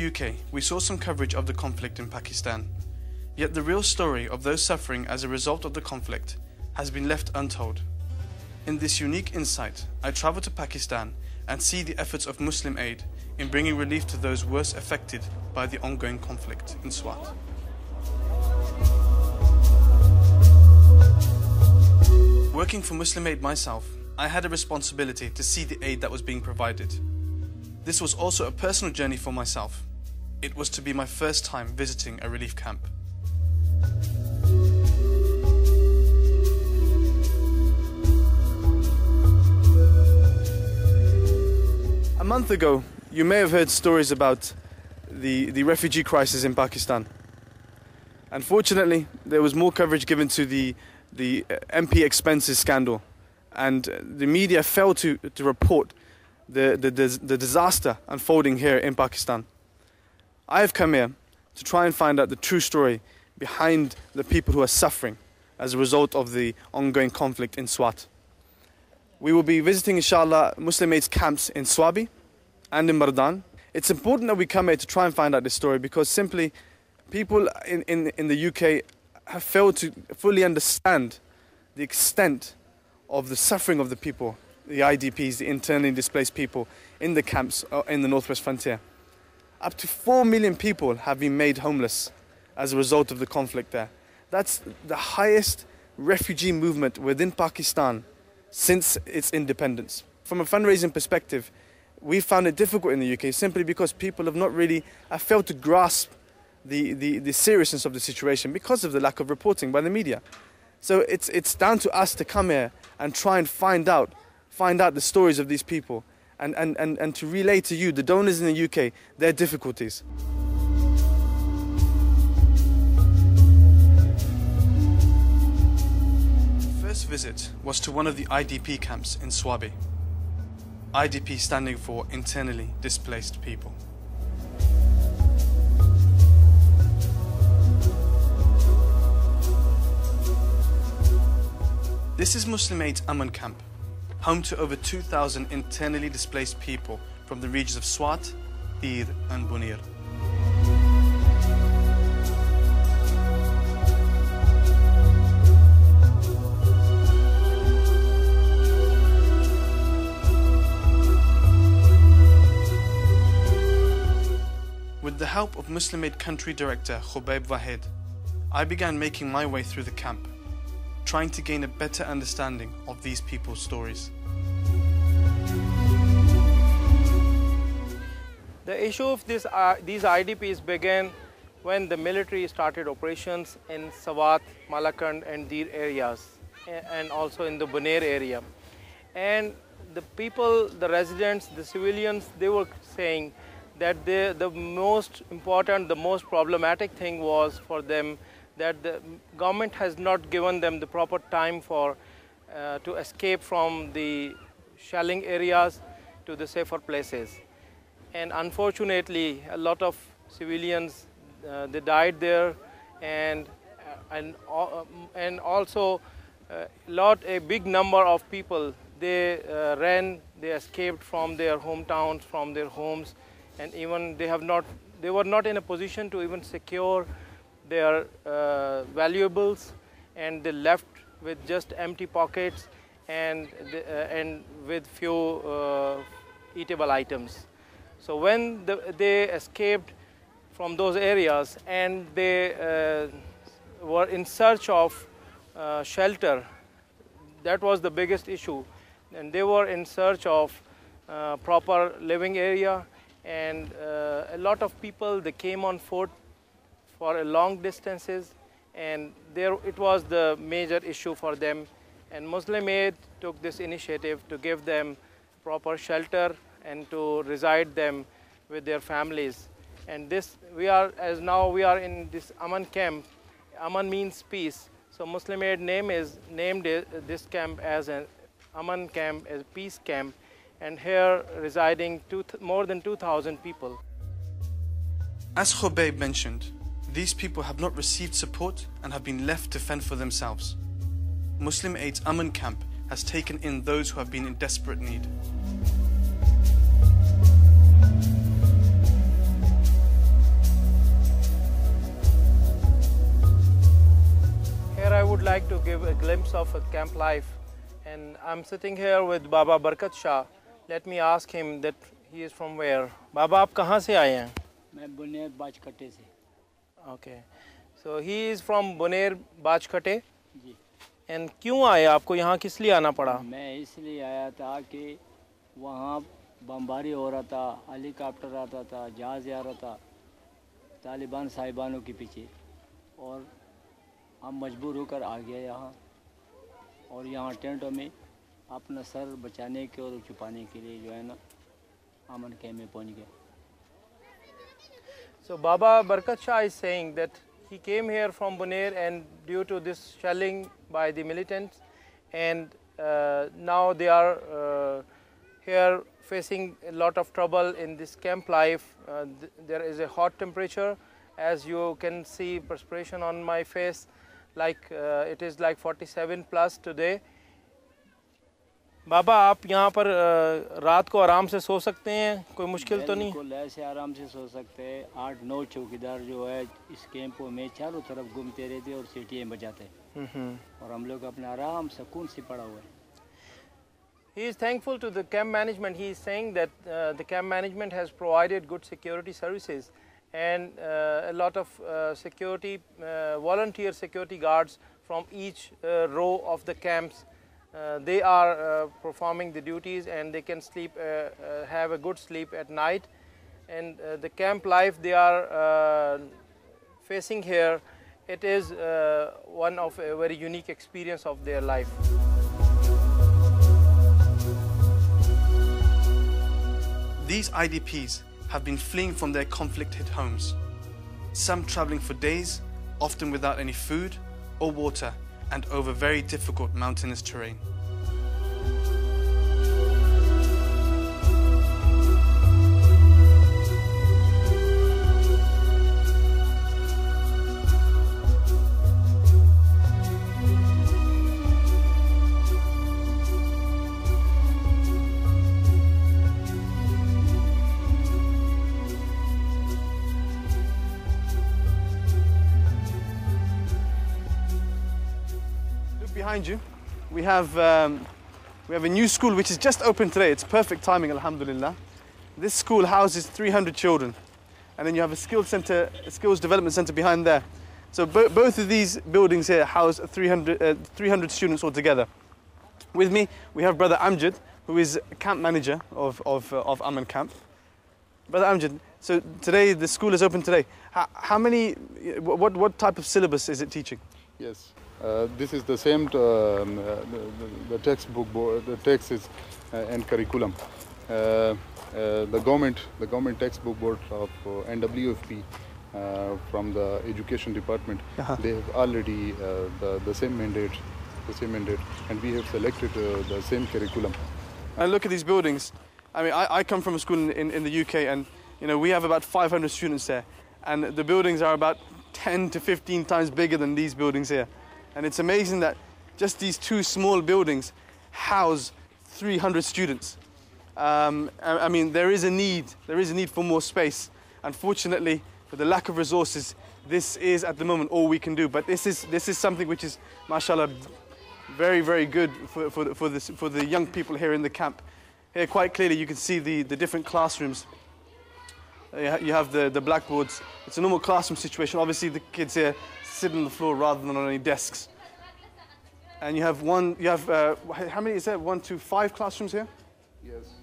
the UK, we saw some coverage of the conflict in Pakistan. Yet the real story of those suffering as a result of the conflict has been left untold. In this unique insight, I travel to Pakistan and see the efforts of Muslim Aid in bringing relief to those worst affected by the ongoing conflict in Swat. Working for Muslim Aid myself, I had a responsibility to see the aid that was being provided. This was also a personal journey for myself. It was to be my first time visiting a relief camp. A month ago, you may have heard stories about the refugee crisis in Pakistan. Unfortunately, there was more coverage given to the MP expenses scandal, and the media failed to report the disaster unfolding here in Pakistan. I have come here to try and find out the true story behind the people who are suffering as a result of the ongoing conflict in Swat. We will be visiting, inshallah, Muslim Aid's camps in Swabi and in Mardan. It's important that we come here to try and find out this story because simply people in the UK have failed to fully understand the extent of the suffering of the people, the IDPs, the internally displaced people in the camps in the northwest frontier. Up to 4 million people have been made homeless as a result of the conflict there. That's the highest refugee movement within Pakistan since its independence. From a fundraising perspective, we found it difficult in the UK simply because people have not really failed to grasp the seriousness of the situation because of the lack of reporting by the media. So it's down to us to come here and try and find out the stories of these people and to relay to you, the donors in the UK, their difficulties. First visit was to one of the IDP camps in Swabi. IDP standing for internally displaced people. This is Muslim Aid's Aman camp, home to over 2,000 internally displaced people from the regions of Swat, Dir and Bunir. With the help of Muslim Aid Country Director Khubayb Wahed, I began making my way through the camp, trying to gain a better understanding of these people's stories. The issue of these IDPs began when the military started operations in Swat, Malakand and Dir areas, and also in the Bunair area. And the people, the residents, the civilians, they were saying that the most important, the most problematic thing was for them that the government has not given them the proper time for to escape from the shelling areas to the safer places. And unfortunately, a lot of civilians they died there, and also a big number of people they escaped from their hometowns, from their homes, and even they were not in a position to even secure their valuables, and they left with just empty pockets and with few eatable items. So when they escaped from those areas and they were in search of shelter, that was the biggest issue. And they were in search of proper living area, and a lot of people, they came on foot for a long distances, and it was the major issue for them. And Muslim Aid took this initiative to give them proper shelter and to reside them with their families. And we are in this Aman camp. Aman means peace. So Muslim Aid named this camp as an Aman camp, as a peace camp, and here residing more than 2,000 people. As Khubayb mentioned, these people have not received support and have been left to fend for themselves. Muslim Aid's Aman camp has taken in those who have been in desperate need. would like to give a glimpse of a camp life, and I'm sitting here with Baba Barkat Shah. Let me ask him that he is from where. Baba, आप कहाँ से आए हैं? मैं बुनेर बाजकटे से. Okay, so he is from Buner बाजकटे. Ji. And क्यों आए, आपको यहाँ किस लिए आना पड़ा? मैं इसलिए आया था कि वहाँ बमबारी हो रहा था, हेलीकॉप्टर आता था, जहाज़ आ रहा था तालिबान साहिबानों के पीछे, और हम मजबूर होकर आ गए यहाँ, और यहाँ टेंटों में अपना सर बचाने के और छुपाने के लिए जो है ना अमन कैम्प में पहुँच गए. So Baba Barkat Shah is saying that he came here from Bunair, and due to this shelling by the militants, and now they are here facing a lot of trouble in this camp life. There is a hot temperature, as you can see perspiration on my face, like it is like 47 plus today. बाबा, आप यहाँ पर रात को आराम से सो सकते हैं, कोई मुश्किल तो नहीं? बिल्कुल ऐसे आराम से सो सकते हैं. 8-9 चौकीदार जो है इस कैंपों में चारों तरफ घूमते रहते और सीटियाँ बजाते हैं, और हम लोग अपना आराम सुकून से पड़ा हुआ है. He is thankful to the camp management. He is saying that the camp management has provided good security services, and a lot of volunteer security guards from each row of the camps. They are performing the duties, and they can sleep, have a good sleep at night. And the camp life they are facing here, it is one of a very unique experience of their life. These IDPs have been fleeing from their conflict-hit homes, some traveling for days, often without any food or water, and over very difficult mountainous terrain. Behind you, we have a new school which is just opened today. It's perfect timing, alhamdulillah. This school houses 300 children, and then you have a skills development center behind there. So both of these buildings here house 300 students altogether. With me, we have Brother Amjad, who is camp manager of Aman Camp. Brother Amjad, so today the school is open today. What type of syllabus is it teaching? Yes. This is the same the textbook board, the text is and curriculum. The government textbook board of NWFP from the education department, they have already the same mandate, and we have selected the same curriculum. And look at these buildings. I mean, I come from a school in the UK, and you know we have about 500 students there, and the buildings are about 10 to 15 times bigger than these buildings here. And it's amazing that just these two small buildings house 300 students. I mean, there is a need for more space. Unfortunately, for the lack of resources, this is at the moment all we can do. But this is something which is, mashallah, very, very good for the young people here in the camp. Here, quite clearly, you can see the different classrooms. You have the blackboards. It's a normal classroom situation. Obviously, the kids here sit on the floor rather than on any desks. And you have how many is there? 1, 2, 5 classrooms here? Yes.